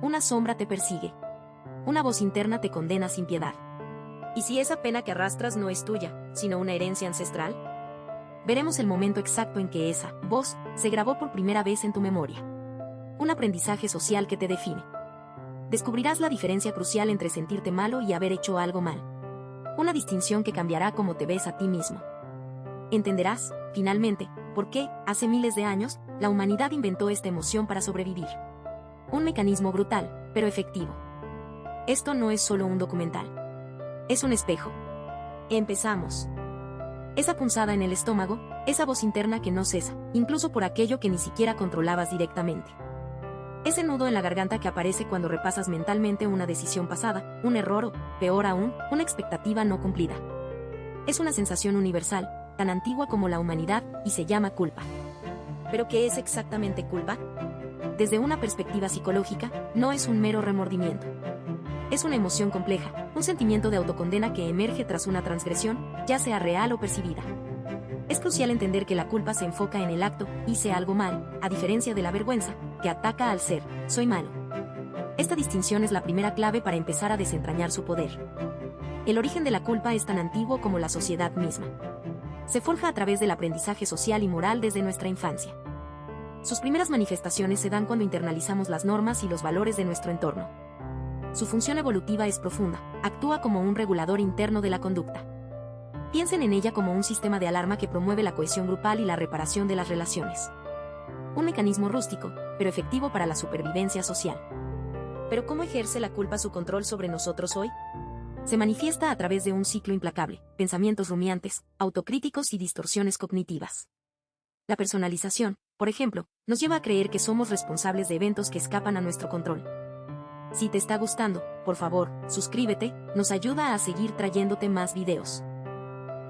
una sombra te persigue. Una voz interna te condena sin piedad. ¿Y si esa pena que arrastras no es tuya, sino una herencia ancestral? Veremos el momento exacto en que esa voz se grabó por primera vez en tu memoria. Un aprendizaje social que te define. Descubrirás la diferencia crucial entre sentirte malo y haber hecho algo mal. Una distinción que cambiará cómo te ves a ti mismo. Entenderás, finalmente, por qué, hace miles de años, la humanidad inventó esta emoción para sobrevivir. Un mecanismo brutal, pero efectivo. Esto no es solo un documental. Es un espejo. Empezamos. Esa punzada en el estómago, esa voz interna que no cesa, incluso por aquello que ni siquiera controlabas directamente. Ese nudo en la garganta que aparece cuando repasas mentalmente una decisión pasada, un error o, peor aún, una expectativa no cumplida. Es una sensación universal, tan antigua como la humanidad, y se llama culpa. ¿Pero qué es exactamente culpa? Desde una perspectiva psicológica, no es un mero remordimiento. Es una emoción compleja, un sentimiento de autocondena que emerge tras una transgresión, ya sea real o percibida. Es crucial entender que la culpa se enfoca en el acto, hice algo mal, a diferencia de la vergüenza, que ataca al ser, soy malo. Esta distinción es la primera clave para empezar a desentrañar su poder. El origen de la culpa es tan antiguo como la sociedad misma. Se forja a través del aprendizaje social y moral desde nuestra infancia. Sus primeras manifestaciones se dan cuando internalizamos las normas y los valores de nuestro entorno. Su función evolutiva es profunda, actúa como un regulador interno de la conducta. Piensen en ella como un sistema de alarma que promueve la cohesión grupal y la reparación de las relaciones. Un mecanismo rústico, pero efectivo para la supervivencia social. ¿Pero cómo ejerce la culpa su control sobre nosotros hoy? Se manifiesta a través de un ciclo implacable, pensamientos rumiantes, autocríticos y distorsiones cognitivas. La personalización, por ejemplo, nos lleva a creer que somos responsables de eventos que escapan a nuestro control. Si te está gustando, por favor, suscríbete, nos ayuda a seguir trayéndote más videos.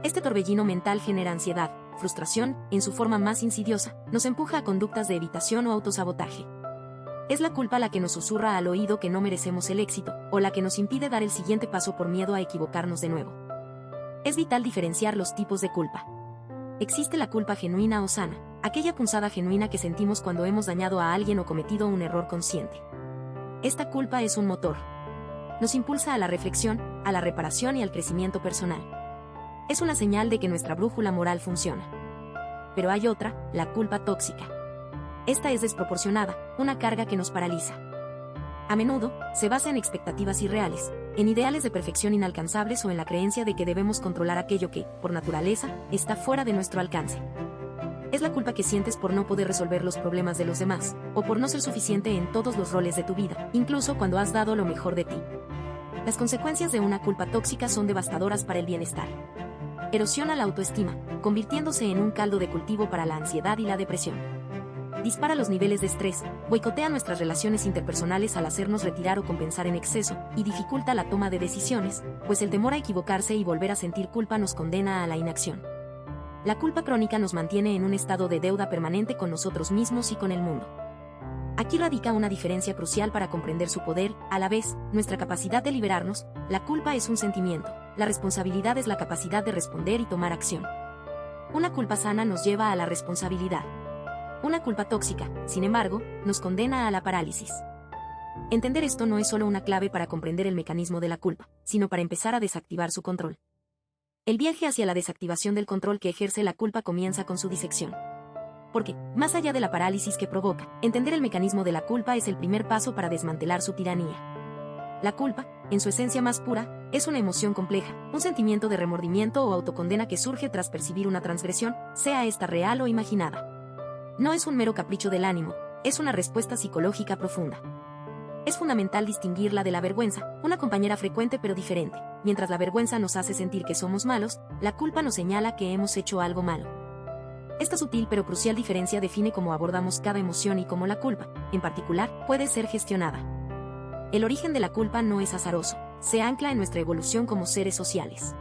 Este torbellino mental genera ansiedad, frustración, en su forma más insidiosa, nos empuja a conductas de evitación o autosabotaje. Es la culpa la que nos susurra al oído que no merecemos el éxito, o la que nos impide dar el siguiente paso por miedo a equivocarnos de nuevo. Es vital diferenciar los tipos de culpa. Existe la culpa genuina o sana, aquella punzada genuina que sentimos cuando hemos dañado a alguien o cometido un error consciente. Esta culpa es un motor. Nos impulsa a la reflexión, a la reparación y al crecimiento personal. Es una señal de que nuestra brújula moral funciona. Pero hay otra, la culpa tóxica. Esta es desproporcionada, una carga que nos paraliza. A menudo, se basa en expectativas irreales, en ideales de perfección inalcanzables o en la creencia de que debemos controlar aquello que, por naturaleza, está fuera de nuestro alcance. Es la culpa que sientes por no poder resolver los problemas de los demás, o por no ser suficiente en todos los roles de tu vida, incluso cuando has dado lo mejor de ti. Las consecuencias de una culpa tóxica son devastadoras para el bienestar. Erosiona la autoestima, convirtiéndose en un caldo de cultivo para la ansiedad y la depresión. Dispara los niveles de estrés, boicotea nuestras relaciones interpersonales al hacernos retirar o compensar en exceso, y dificulta la toma de decisiones, pues el temor a equivocarse y volver a sentir culpa nos condena a la inacción. La culpa crónica nos mantiene en un estado de deuda permanente con nosotros mismos y con el mundo. Aquí radica una diferencia crucial para comprender su poder, a la vez, nuestra capacidad de liberarnos. La culpa es un sentimiento, la responsabilidad es la capacidad de responder y tomar acción. Una culpa sana nos lleva a la responsabilidad. Una culpa tóxica, sin embargo, nos condena a la parálisis. Entender esto no es solo una clave para comprender el mecanismo de la culpa, sino para empezar a desactivar su control. El viaje hacia la desactivación del control que ejerce la culpa comienza con su disección. Porque, más allá de la parálisis que provoca, entender el mecanismo de la culpa es el primer paso para desmantelar su tiranía. La culpa, en su esencia más pura, es una emoción compleja, un sentimiento de remordimiento o autocondena que surge tras percibir una transgresión, sea esta real o imaginada. No es un mero capricho del ánimo, es una respuesta psicológica profunda. Es fundamental distinguirla de la vergüenza, una compañera frecuente pero diferente. Mientras la vergüenza nos hace sentir que somos malos, la culpa nos señala que hemos hecho algo malo. Esta sutil pero crucial diferencia define cómo abordamos cada emoción y cómo la culpa, en particular, puede ser gestionada. El origen de la culpa no es azaroso, se ancla en nuestra evolución como seres sociales.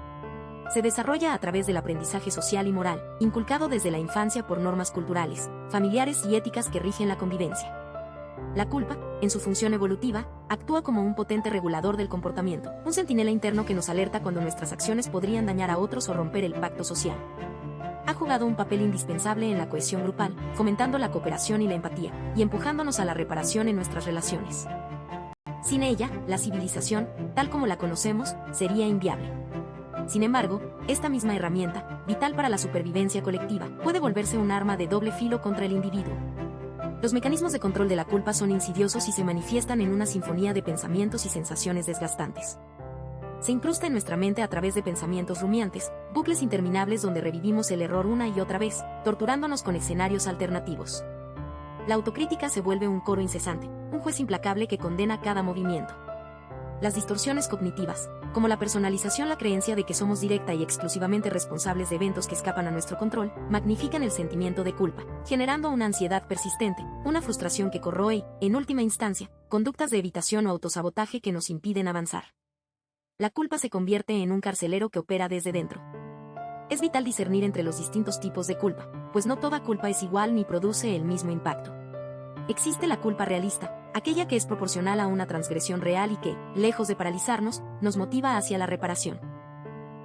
Se desarrolla a través del aprendizaje social y moral, inculcado desde la infancia por normas culturales, familiares y éticas que rigen la convivencia. La culpa, en su función evolutiva, actúa como un potente regulador del comportamiento, un centinela interno que nos alerta cuando nuestras acciones podrían dañar a otros o romper el pacto social. Ha jugado un papel indispensable en la cohesión grupal, fomentando la cooperación y la empatía, y empujándonos a la reparación en nuestras relaciones. Sin ella, la civilización, tal como la conocemos, sería inviable. Sin embargo, esta misma herramienta, vital para la supervivencia colectiva, puede volverse un arma de doble filo contra el individuo. Los mecanismos de control de la culpa son insidiosos y se manifiestan en una sinfonía de pensamientos y sensaciones desgastantes. Se incrusta en nuestra mente a través de pensamientos rumiantes, bucles interminables donde revivimos el error una y otra vez, torturándonos con escenarios alternativos. La autocrítica se vuelve un coro incesante, un juez implacable que condena cada movimiento. Las distorsiones cognitivas, como la personalización, la creencia de que somos directa y exclusivamente responsables de eventos que escapan a nuestro control, magnifican el sentimiento de culpa, generando una ansiedad persistente, una frustración que corroe y, en última instancia, conductas de evitación o autosabotaje que nos impiden avanzar. La culpa se convierte en un carcelero que opera desde dentro. Es vital discernir entre los distintos tipos de culpa, pues no toda culpa es igual ni produce el mismo impacto. Existe la culpa realista, aquella que es proporcional a una transgresión real y que, lejos de paralizarnos, nos motiva hacia la reparación.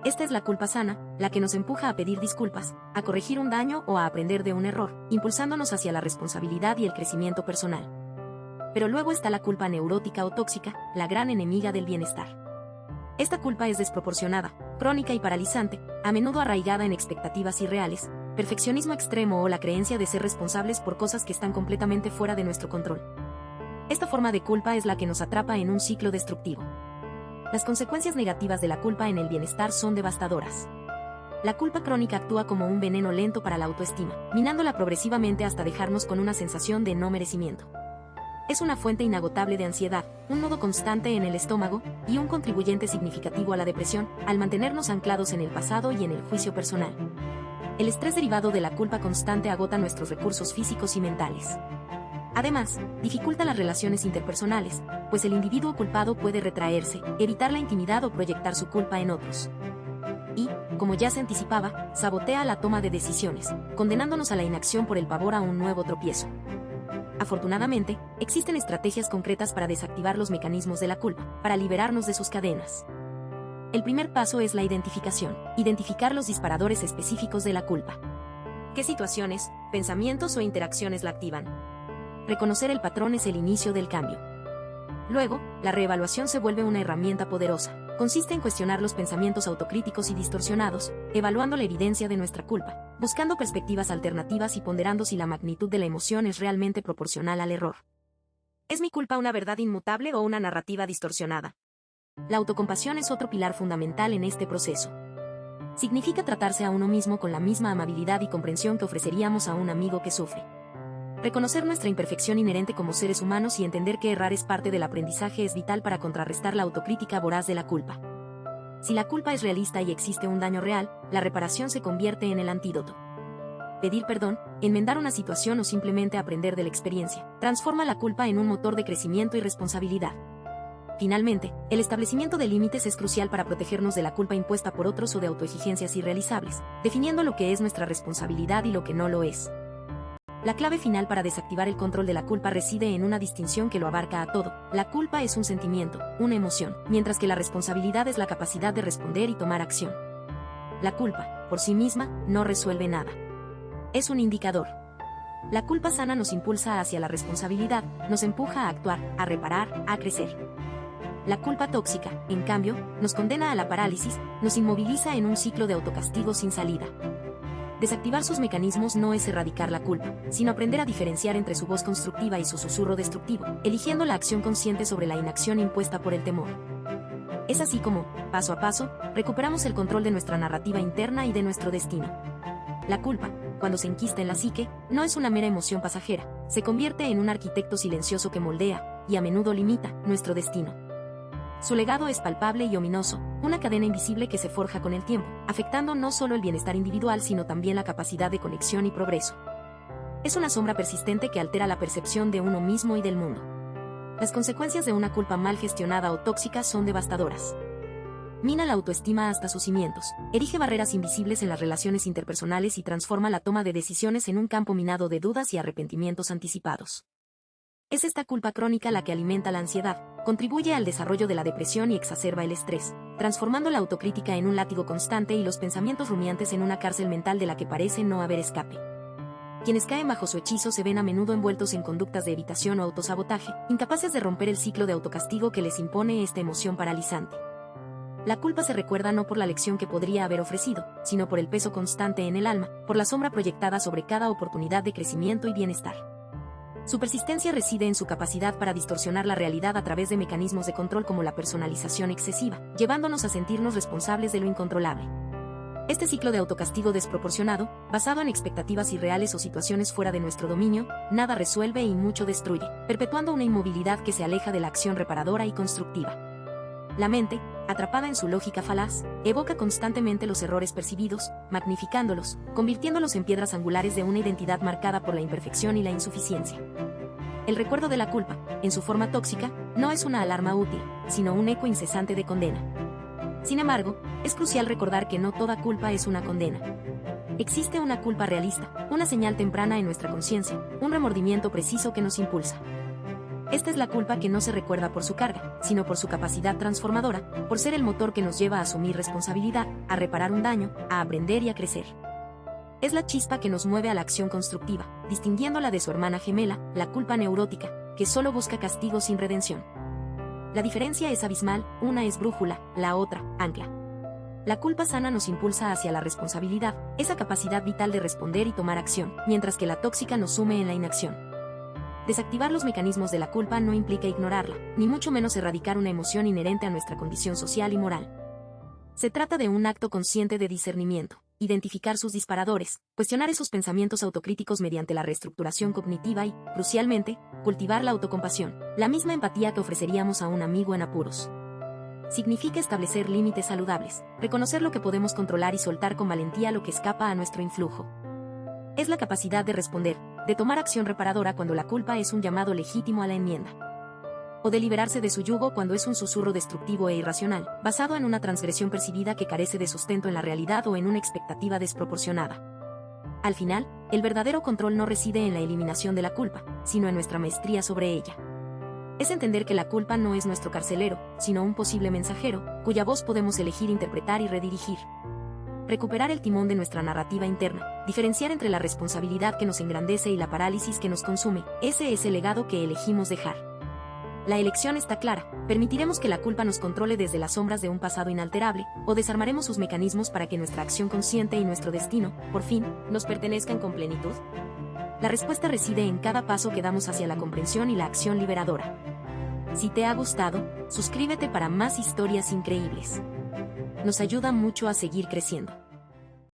Esta es la culpa sana, la que nos empuja a pedir disculpas, a corregir un daño o a aprender de un error, impulsándonos hacia la responsabilidad y el crecimiento personal. Pero luego está la culpa neurótica o tóxica, la gran enemiga del bienestar. Esta culpa es desproporcionada, crónica y paralizante, a menudo arraigada en expectativas irreales, perfeccionismo extremo o la creencia de ser responsables por cosas que están completamente fuera de nuestro control. Esta forma de culpa es la que nos atrapa en un ciclo destructivo. Las consecuencias negativas de la culpa en el bienestar son devastadoras. La culpa crónica actúa como un veneno lento para la autoestima, minándola progresivamente hasta dejarnos con una sensación de no merecimiento. Es una fuente inagotable de ansiedad, un nudo constante en el estómago, y un contribuyente significativo a la depresión, al mantenernos anclados en el pasado y en el juicio personal. El estrés derivado de la culpa constante agota nuestros recursos físicos y mentales. Además, dificulta las relaciones interpersonales, pues el individuo culpado puede retraerse, evitar la intimidad o proyectar su culpa en otros. Y, como ya se anticipaba, sabotea la toma de decisiones, condenándonos a la inacción por el pavor a un nuevo tropiezo. Afortunadamente, existen estrategias concretas para desactivar los mecanismos de la culpa, para liberarnos de sus cadenas. El primer paso es la identificación, identificar los disparadores específicos de la culpa. ¿Qué situaciones, pensamientos o interacciones la activan? Reconocer el patrón es el inicio del cambio. Luego, la reevaluación se vuelve una herramienta poderosa. Consiste en cuestionar los pensamientos autocríticos y distorsionados, evaluando la evidencia de nuestra culpa, buscando perspectivas alternativas y ponderando si la magnitud de la emoción es realmente proporcional al error. ¿Es mi culpa una verdad inmutable o una narrativa distorsionada? La autocompasión es otro pilar fundamental en este proceso. Significa tratarse a uno mismo con la misma amabilidad y comprensión que ofreceríamos a un amigo que sufre. Reconocer nuestra imperfección inherente como seres humanos y entender que errar es parte del aprendizaje es vital para contrarrestar la autocrítica voraz de la culpa. Si la culpa es realista y existe un daño real, la reparación se convierte en el antídoto. Pedir perdón, enmendar una situación o simplemente aprender de la experiencia, transforma la culpa en un motor de crecimiento y responsabilidad. Finalmente, el establecimiento de límites es crucial para protegernos de la culpa impuesta por otros o de autoexigencias irrealizables, definiendo lo que es nuestra responsabilidad y lo que no lo es. La clave final para desactivar el control de la culpa reside en una distinción que lo abarca a todo. La culpa es un sentimiento, una emoción, mientras que la responsabilidad es la capacidad de responder y tomar acción. La culpa, por sí misma, no resuelve nada. Es un indicador. La culpa sana nos impulsa hacia la responsabilidad, nos empuja a actuar, a reparar, a crecer. La culpa tóxica, en cambio, nos condena a la parálisis, nos inmoviliza en un ciclo de autocastigo sin salida. Desactivar sus mecanismos no es erradicar la culpa, sino aprender a diferenciar entre su voz constructiva y su susurro destructivo, eligiendo la acción consciente sobre la inacción impuesta por el temor. Es así como, paso a paso, recuperamos el control de nuestra narrativa interna y de nuestro destino. La culpa, cuando se enquista en la psique, no es una mera emoción pasajera, se convierte en un arquitecto silencioso que moldea, y a menudo limita, nuestro destino. Su legado es palpable y ominoso, una cadena invisible que se forja con el tiempo, afectando no solo el bienestar individual sino también la capacidad de conexión y progreso. Es una sombra persistente que altera la percepción de uno mismo y del mundo. Las consecuencias de una culpa mal gestionada o tóxica son devastadoras. Mina la autoestima hasta sus cimientos, erige barreras invisibles en las relaciones interpersonales y transforma la toma de decisiones en un campo minado de dudas y arrepentimientos anticipados. Es esta culpa crónica la que alimenta la ansiedad, contribuye al desarrollo de la depresión y exacerba el estrés, transformando la autocrítica en un látigo constante y los pensamientos rumiantes en una cárcel mental de la que parece no haber escape. quienes caen bajo su hechizo se ven a menudo envueltos en conductas de evitación o autosabotaje, incapaces de romper el ciclo de autocastigo que les impone esta emoción paralizante. La culpa se recuerda no por la lección que podría haber ofrecido, sino por el peso constante en el alma, por la sombra proyectada sobre cada oportunidad de crecimiento y bienestar. Su persistencia reside en su capacidad para distorsionar la realidad a través de mecanismos de control como la personalización excesiva, llevándonos a sentirnos responsables de lo incontrolable. Este ciclo de autocastigo desproporcionado, basado en expectativas irreales o situaciones fuera de nuestro dominio, nada resuelve y mucho destruye, perpetuando una inmovilidad que se aleja de la acción reparadora y constructiva. La mente, atrapada en su lógica falaz, evoca constantemente los errores percibidos, magnificándolos, convirtiéndolos en piedras angulares de una identidad marcada por la imperfección y la insuficiencia. El recuerdo de la culpa, en su forma tóxica, no es una alarma útil, sino un eco incesante de condena. Sin embargo, es crucial recordar que no toda culpa es una condena. Existe una culpa realista, una señal temprana en nuestra conciencia, un remordimiento preciso que nos impulsa. Esta es la culpa que no se recuerda por su carga, sino por su capacidad transformadora, por ser el motor que nos lleva a asumir responsabilidad, a reparar un daño, a aprender y a crecer. Es la chispa que nos mueve a la acción constructiva, distinguiéndola de su hermana gemela, la culpa neurótica, que solo busca castigo sin redención. La diferencia es abismal, una es brújula, la otra, ancla. La culpa sana nos impulsa hacia la responsabilidad, esa capacidad vital de responder y tomar acción, mientras que la tóxica nos sume en la inacción. Desactivar los mecanismos de la culpa no implica ignorarla, ni mucho menos erradicar una emoción inherente a nuestra condición social y moral. Se trata de un acto consciente de discernimiento, identificar sus disparadores, cuestionar esos pensamientos autocríticos mediante la reestructuración cognitiva y, crucialmente, cultivar la autocompasión, la misma empatía que ofreceríamos a un amigo en apuros. Significa establecer límites saludables, reconocer lo que podemos controlar y soltar con valentía lo que escapa a nuestro influjo. Es la capacidad de responder, de tomar acción reparadora cuando la culpa es un llamado legítimo a la enmienda. O de liberarse de su yugo cuando es un susurro destructivo e irracional, basado en una transgresión percibida que carece de sustento en la realidad o en una expectativa desproporcionada. Al final, el verdadero control no reside en la eliminación de la culpa, sino en nuestra maestría sobre ella. Es entender que la culpa no es nuestro carcelero, sino un posible mensajero, cuya voz podemos elegir interpretar y redirigir. Recuperar el timón de nuestra narrativa interna, diferenciar entre la responsabilidad que nos engrandece y la parálisis que nos consume, ese es el legado que elegimos dejar. La elección está clara, permitiremos que la culpa nos controle desde las sombras de un pasado inalterable, o desarmaremos sus mecanismos para que nuestra acción consciente y nuestro destino, por fin, nos pertenezcan con plenitud. La respuesta reside en cada paso que damos hacia la comprensión y la acción liberadora. Si te ha gustado, suscríbete para más historias increíbles. Nos ayuda mucho a seguir creciendo.